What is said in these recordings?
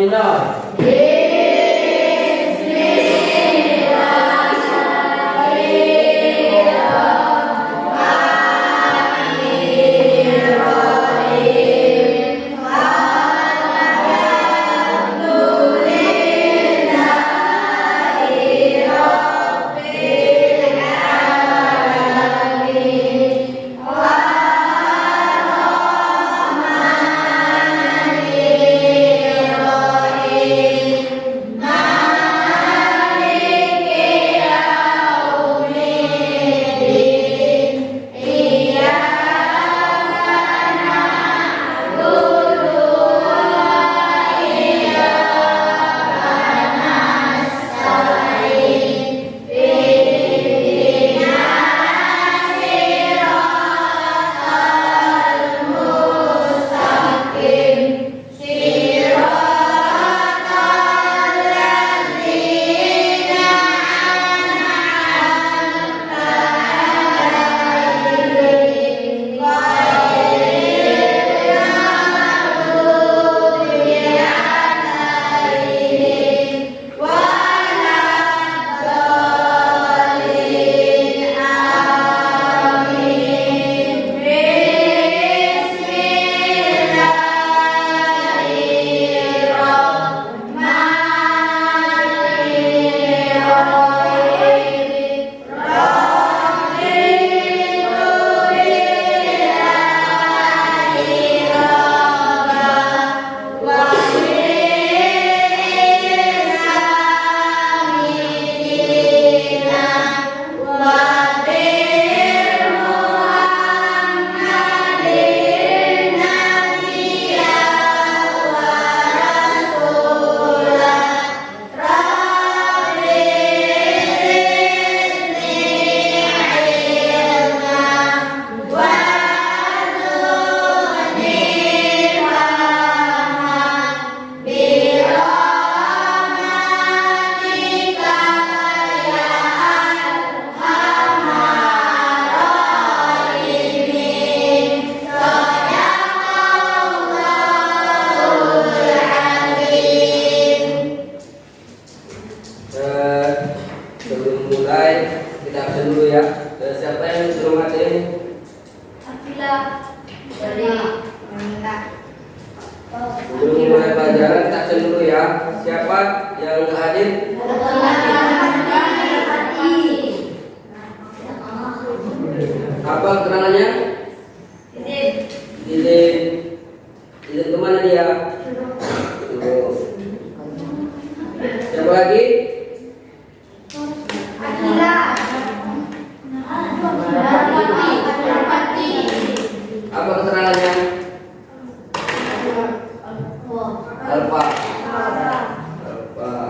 Bismillah. Sebelum mulai kita absen dulu ya. Siapa yang belum hadir? Akila dari Mendak. Sebelum mulai pelajaran kita absen dulu ya. Siapa yang nggak hadir? Apa keterangannya? Izin. Izin kemana dia? Tuh. Siapa lagi? Apa keterangannya? Alfa. Alfa.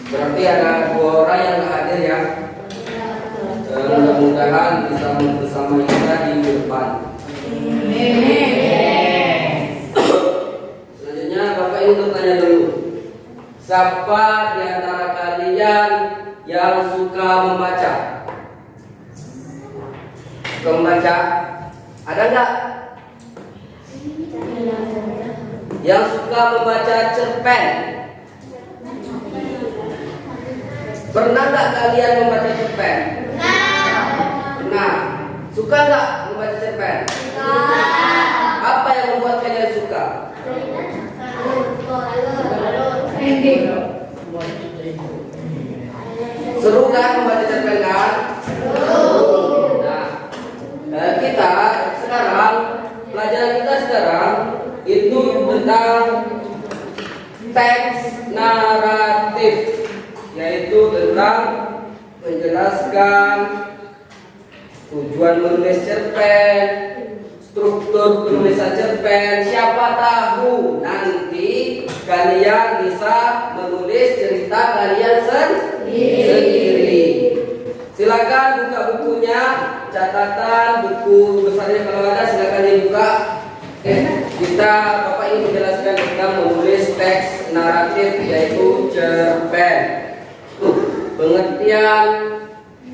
Berarti ada 2 orang yang nggak hadir ya. Mudah-mudahan bisa bersama kita di depan. Selanjutnya Bapak Ibu bertanya dulu. Siapa di antara kalian yang suka membaca? Suka membaca? Ada nggak? Yang suka membaca cerpen? Pernah nggak kalian membaca cerpen? Pernah. Suka nggak membaca cerpen? Apa yang membuat kalian suka? Seru kan membaca cerpen kan? Nah, kita sekarang pelajaran kita sekarang itu tentang teks naratif, yaitu tentang menjelaskan tujuan menulis cerpen, struktur penulisan cerpen. Siapa tahu nanti kalian bisa menulis cerita kalian sendiri. Silakan buka bukunya, catatan, buku besarnya kalau ada silakan dibuka. Kita Bapak ingin menjelaskan tentang menulis teks naratif yaitu cerpen. Pengertian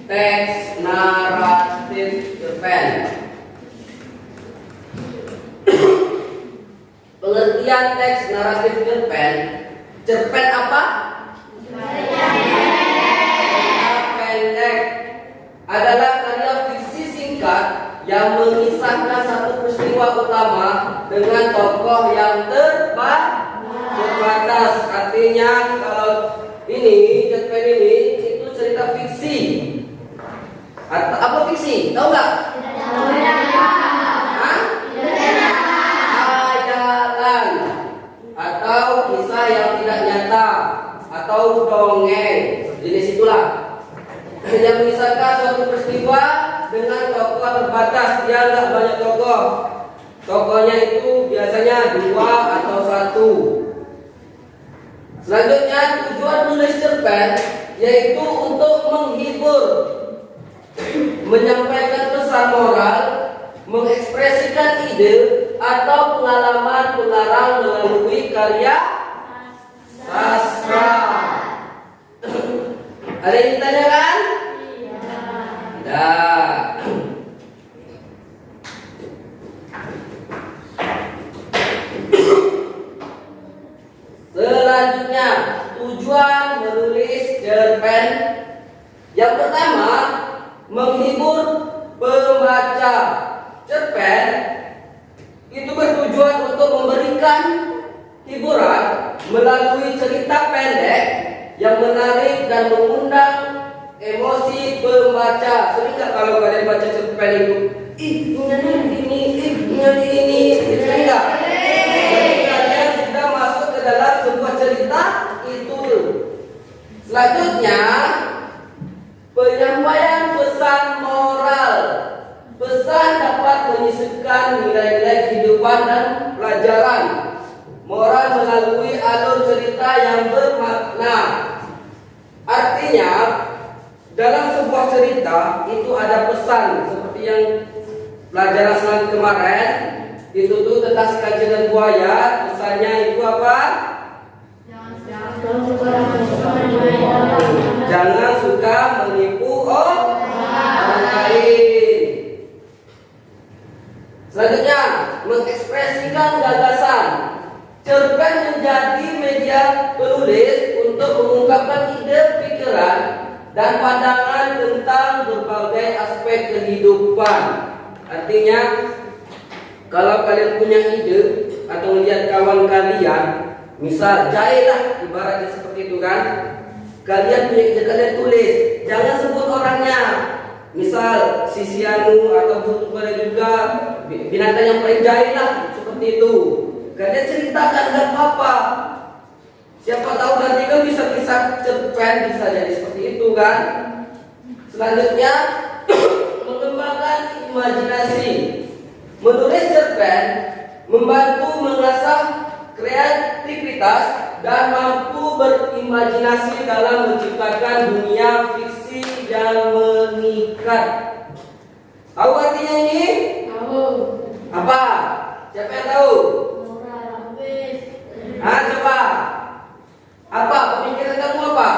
teks naratif cerpen. pengertian teks naratif cerpen. Cerpen apa? Pendek adalah karya fiksi singkat yang mengisahkan satu peristiwa utama dengan tokoh yang terbatas. Artinya kalau ini cerpen ini itu cerita fiksi. Atau apa fiksi? Tahu nggak? Hayalan atau kisah yang tidak nyata atau dongeng. Jenis itulah yang mengisahkan suatu peristiwa dengan tokoh terbatas. Dia nggak banyak tokoh. Tokohnya itu biasanya 2 atau 1. Selanjutnya tujuan menulis cerpen yaitu untuk menghibur, menyampaikan pesan moral, mengekspresikan ide atau pengalaman pengarang melalui karya sastra. Ada yang ditanyakan? Tidak. Selanjutnya, tujuan menulis cerpen. Yang pertama, menghibur pembaca. Cerpen itu bertujuan untuk memberikan hiburan melalui cerita pendek yang menarik dan mengundang emosi pembaca. Sering nggak kalau kalian baca cerpen itu, ini, sering nggak? Jadi kalian sudah masuk ke dalam sebuah cerita itu. Selanjutnya, penyampaian pesan moral. Pesan dapat menyisipkan nilai-nilai kehidupan dan pelajaran moral melalui alur cerita yang bermakna. Artinya, dalam sebuah cerita itu ada pesan seperti yang pelajaran selang kemarin itu tuh tentang si kancil dan buaya. Pesannya itu apa? Jangan suka menipu orang lain. Selanjutnya, mengekspresikan gagasan. Cerpen menjadi media penulis untuk mengungkapkan ide, pikiran, dan pandangan tentang berbagai aspek kehidupan. Artinya, kalau kalian punya ide atau melihat kawan kalian, misal jahillah ibaratnya seperti itu kan, kalian punya ide, kalian tulis, jangan sebut orangnya. Misal sisianu atau burung juga binatang yang paling jahillah seperti itu. Kalian ceritakan nggak apa-apa. Siapa tahu nanti kan bisa cerpen bisa jadi seperti itu kan. Selanjutnya mengembangkan imajinasi. Menulis cerpen membantu mengasah kreativitas dan mampu berimajinasi dalam menciptakan dunia fiksi yang mengikat. Tahu artinya ini? Tahu. Apa? Siapa yang tahu? Coba. Apa? Pemikiran kamu apa?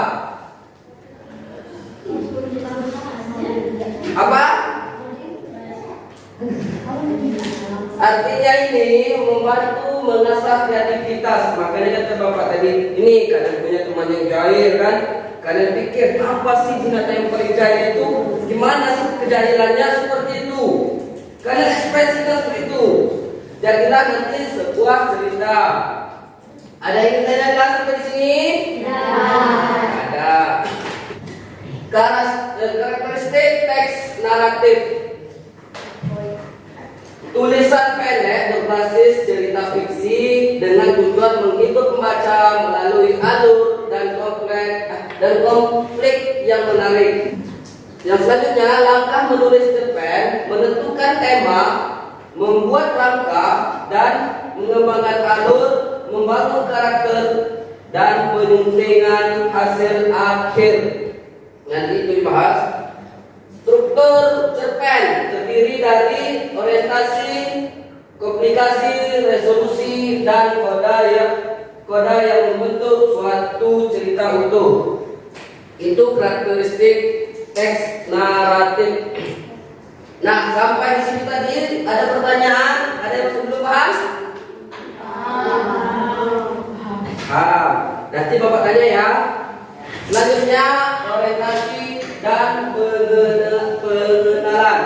Apa? Artinya ini membantu mengasah kreativitas. Makanya kata bapak tadi, ini kalian punya teman yang jahil kan? Kalian pikir apa sih binatang yang paling jahil itu? Gimana sih kejahilannya seperti itu? Kalian ekspresikan seperti itu. Jadilah nanti sebuah cerita. Ada yang ditanyakan sampai di sini? Ada. Karakteristik teks naratif. Tulisan pendek berbasis cerita fiksi dengan tujuan menghibur pembaca melalui alur dan konflik yang menarik. Yang selanjutnya, langkah menulis cerpen menentukan tema, membuat rangka dan mengembangkan alur, membangun karakter dan penyuntingan hasil akhir. Nanti itu dibahas. Struktur cerpen terdiri dari orientasi, komplikasi, resolusi, dan koda yang membentuk suatu cerita utuh. Itu karakteristik teks naratif. Nah, sampai di sini tadi ada pertanyaan? Ada yang belum paham? Nanti Bapak tanya ya. Selanjutnya orientasi dan pengenalan.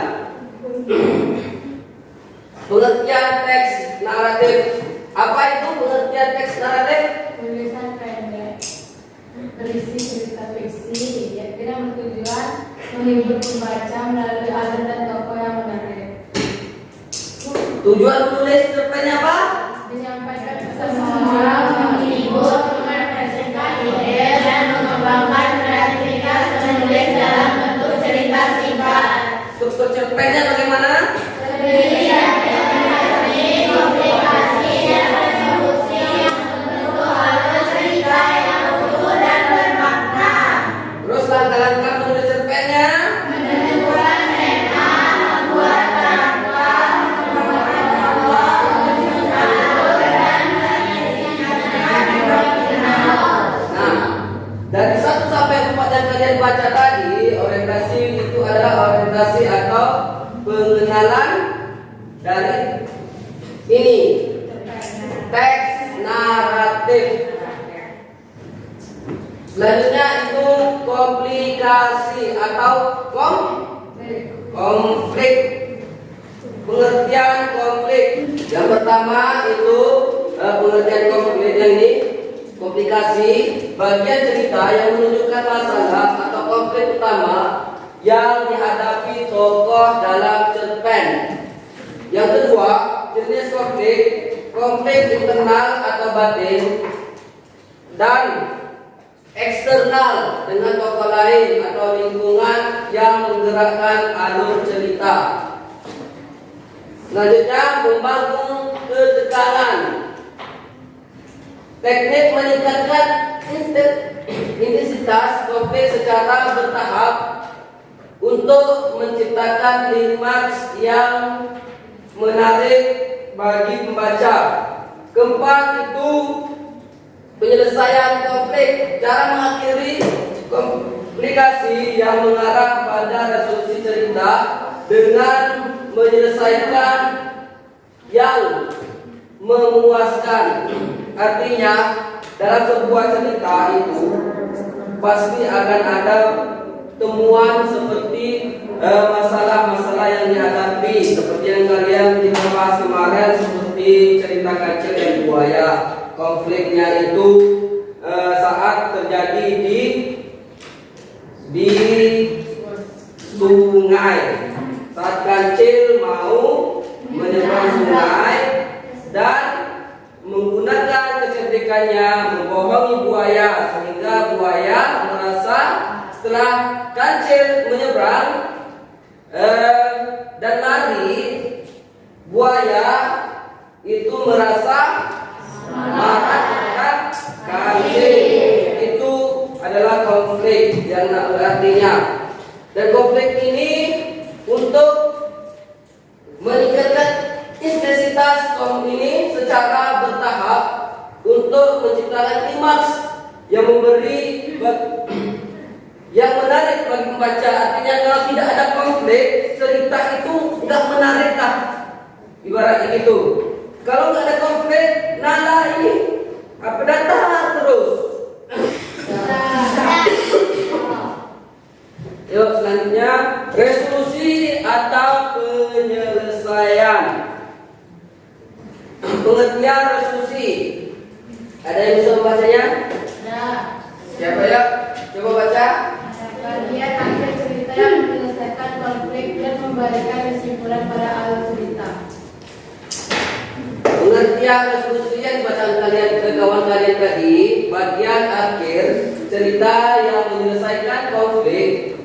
Pengertian teks naratif. Apa itu pengertian teks naratif? Tulisan pendek berisi cerita fiksi yang tidak bertujuan menghibur pembaca melalui alur dan tokoh yang menarik. Tujuan tulis cerpennya apa? Menyampaikan pesan moral, menghibur, mengekspresikan ide, dan mengembangkan kreativitas penulis dalam bentuk cerita singkat. Struktur cerpennya bagaimana? Terdiri dari komplikasi dan resolusi yang membentuk alur cerita yang utuh dan bermakna. Terus langkah-langkah menulis cerpennya? Menentukan tema, membuat karakter, menemukan tokoh, menyusun alur, dan menyisihkan original. Nah, dari 1 sampai 4 yang kalian baca tadi, orientasi itu adalah orientasi atau pengenalan dari ini teks naratif. Selanjutnya itu komplikasi atau konflik. Pengertian konflik. Yang pertama itu pengertian konflik yang ini komplikasi, bagian cerita yang menunjukkan masalah atau konflik utama yang dihadapi tokoh dalam cerpen. Yang kedua, jenis konflik, konflik internal atau batin dan eksternal dengan tokoh lain atau lingkungan yang menggerakkan alur cerita. Selanjutnya, membangun ketekanan. Teknik meningkatkan intensitas konflik secara bertahap untuk menciptakan klimaks yang menarik bagi pembaca. Keempat itu penyelesaian konflik, cara mengakhiri komplikasi yang mengarah pada resolusi cerita dengan menyelesaikan yang memuaskan. Artinya dalam sebuah cerita itu pasti akan ada temuan seperti masalah-masalah yang dihadapi, seperti yang kalian dibahas kemarin, seperti cerita kancil dan buaya. Konfliknya itu saat terjadi di sungai. Saat kancil mau menyeberang sungai dan menggunakan kecerdikannya membohongi buaya, sehingga buaya merasa setelah kancil menyeberang dan lari, buaya itu merasa marah terhadap kancil. Itu adalah konflik yang artinya. Dan konflik ini untuk meningkatkan intensitas konflik ini secara bertahap untuk menciptakan klimaks yang memberi yang menarik bagi pembaca. Artinya kalau tidak ada konflik, cerita itu nggak menarik lah. Ibaratnya gitu. Kalau nggak ada konflik, nada ini apa datar terus. Yuk selanjutnya resolusi atau penyelesaian. Pengertian resolusi. Ada yang bisa membacanya? Siapa ya? Coba baca. Bagian akhir cerita yang menyelesaikan konflik dan memberikan kesimpulan pada alur cerita. Pengertian resolusi yang dibacakan kalian ke kawan kalian tadi, bagian akhir cerita yang menyelesaikan konflik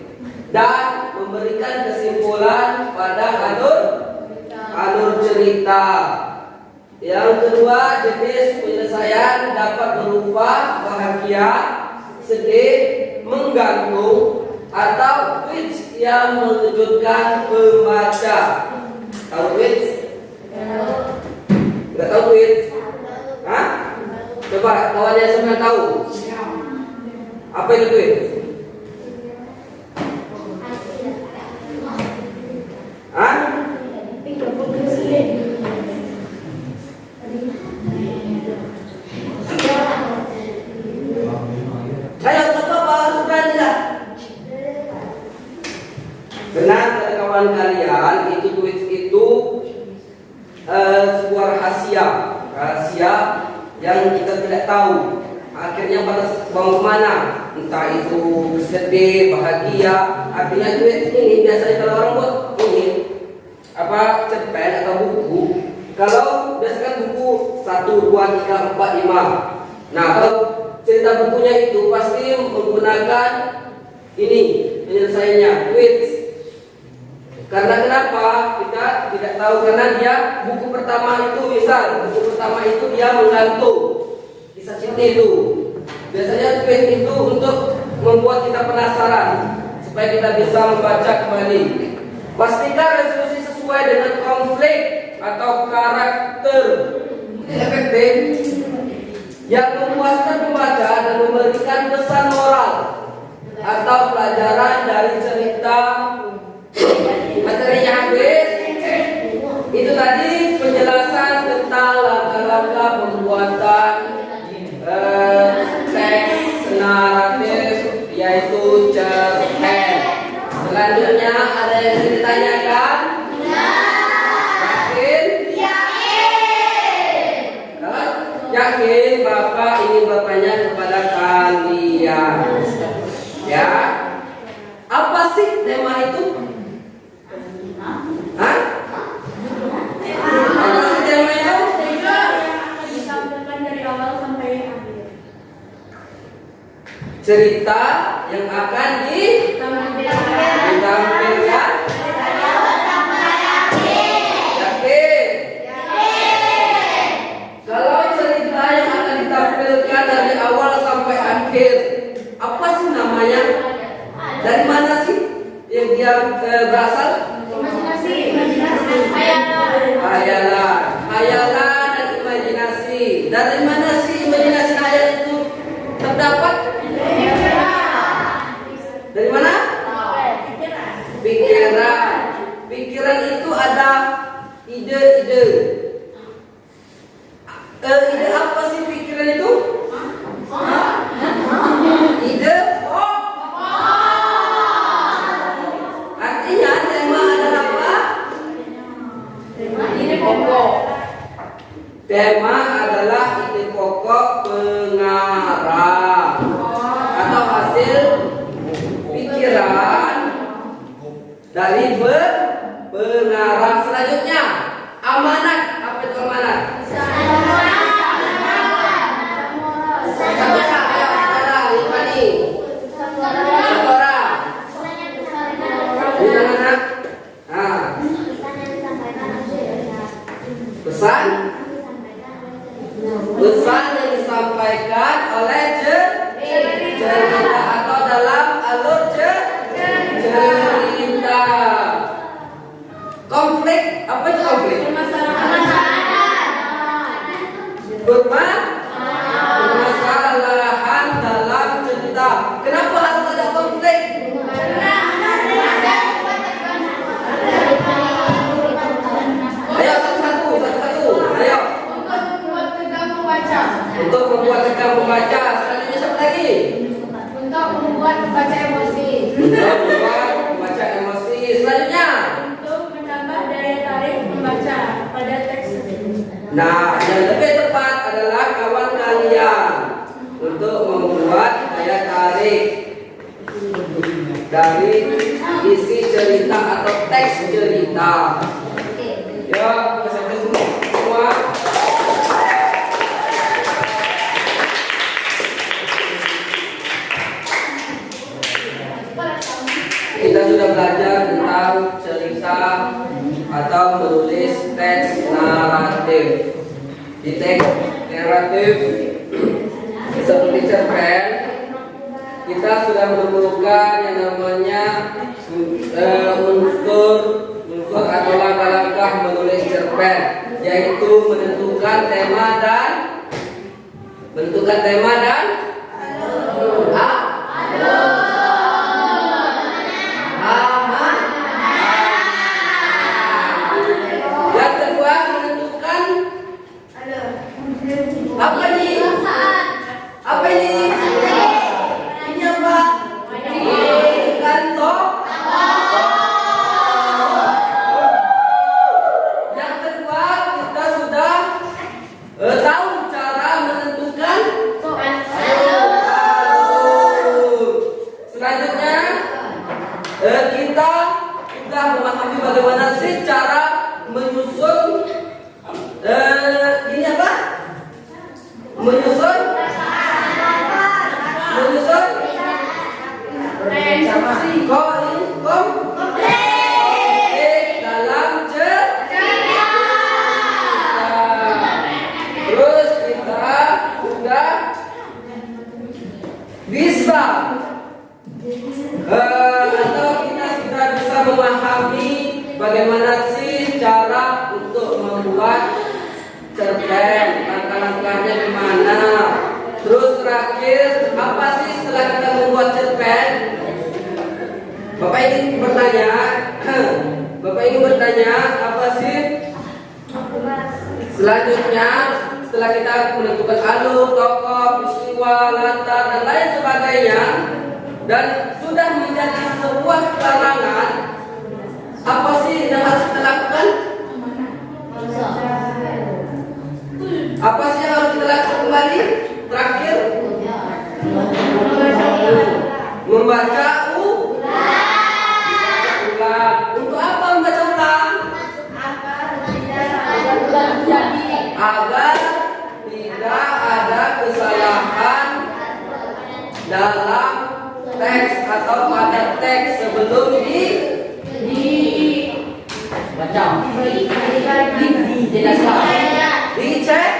dan memberikan kesimpulan pada alur cerita. Yang kedua, jenis penyelesaian dapat berupa bahagia, sedih, menggantung, atau twist yang mengejutkan pembaca. Tahu twist? Nggak tahu twist? Hah? Coba kawannya semua tahu. Apa itu twist? Hah? rahasia yang kita tidak tahu. Akhirnya balas buang kemana? Entah itu sedih, bahagia. Artinya duit ini biasanya kalau orang buat ini apa cerpen atau buku. Kalau biasanya buku 1, 2, 3, 4, 5. Nah kalau cerita bukunya itu pasti menggunakan ini penyelesaiannya tweets. Karena kenapa kita tidak tahu? Karena dia buku pertama itu dia menggantung kisah cinta itu. Biasanya tweet itu untuk membuat kita penasaran supaya kita bisa membaca kembali. Pastikan resolusi sesuai dengan konflik atau karakter efektif yang memuaskan pembaca dan memberikan pesan moral atau pelajaran dari cerita. Materinya habis. Itu tadi penjelasan tentang langkah-langkah pembuatan teks naratif yaitu cerpen. Selanjutnya ada yang ditanyakan? Yakin? Kalau yakin, Bapak ingin bertanya kepada kalian. Ya, apa sih tema itu? Hah? Apa sih tema itu? Ditampilkan dari awal sampai akhir. Cerita yang akan ditampilkan. Yakin? Kalau cerita yang akan ditampilkan dari awal sampai akhir, apa sih namanya? Dari mana sih yang dia berasal? Hayalan dan imajinasi. Dari mana sih imajinasi hayalan itu terdapat? Dari mana? Pikiran. Pikiran itu ada ide-ide. Ide apa sih pikiran itu? Ide. Artinya tema adalah apa? Ide pokok. Tema adalah ide pokok pengarang atau hasil pikiran dari pengarang. Selanjutnya amanat. Apa itu amanat? Pesan yang disampaikan oleh cerita atau dalam alur cerita. Konflik, apa itu konflik? Permasalahan dalam cerita. Kenapa harus ada konflik? Ayo satu-satu. Ayo. Untuk membuat tegang membaca. Selanjutnya siapa lagi? Untuk membuat membaca emosi. Untuk membuat membaca emosi. Selanjutnya. Untuk menambah daya tarik membaca pada teks. Nah, yang lebih tepat adalah kawan kalian untuk membuat daya tarik dari isi cerita atau teks cerita. Ya, sampai semua. Kita sudah belajar tentang cerita atau menulis teks naratif. Di teks naratif seperti cerpen, kita sudah menemukan yang namanya unsur atau langkah-langkah menulis cerpen, yaitu menentukan tema dan yang kedua menentukan apa ini? Apa ini? Ini apa? Menentukan yang kedua kita sudah Menyusun? Menyusun? Komplit dalam cerita. Terus kita sudah bisa atau kita sudah bisa memahami bagaimana sih cara untuk membuat cerpen, langkah-langkahnya gimana. Terus terakhir, apa sih setelah kita membuat cerpen? Bapak ingin bertanya apa sih selanjutnya setelah kita menentukan alur, tokoh, peristiwa, latar dan lain sebagainya, dan sudah menjadi sebuah karangan, apa sih yang harus kita lakukan? Apa sih yang harus kita lakukan kembali? Terakhir, membaca ulang. Untuk apa membaca ulang? Agar tidak ada kesalahan dalam teks atau pada teks sebelum baca, dicek.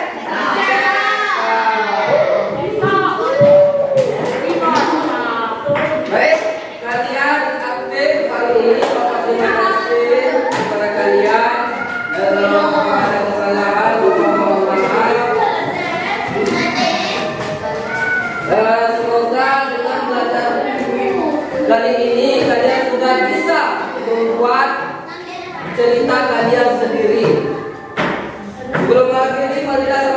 Baik, kalian aktif hari ini. Bapak terima kasih kepada kalian. Kalau ada kesalahan, Bapak mohon maaf. Semoga dengan belajar kali ini kalian sudah bisa membuat cerita kalian sendiri. Sebelum mengakhiri, marilah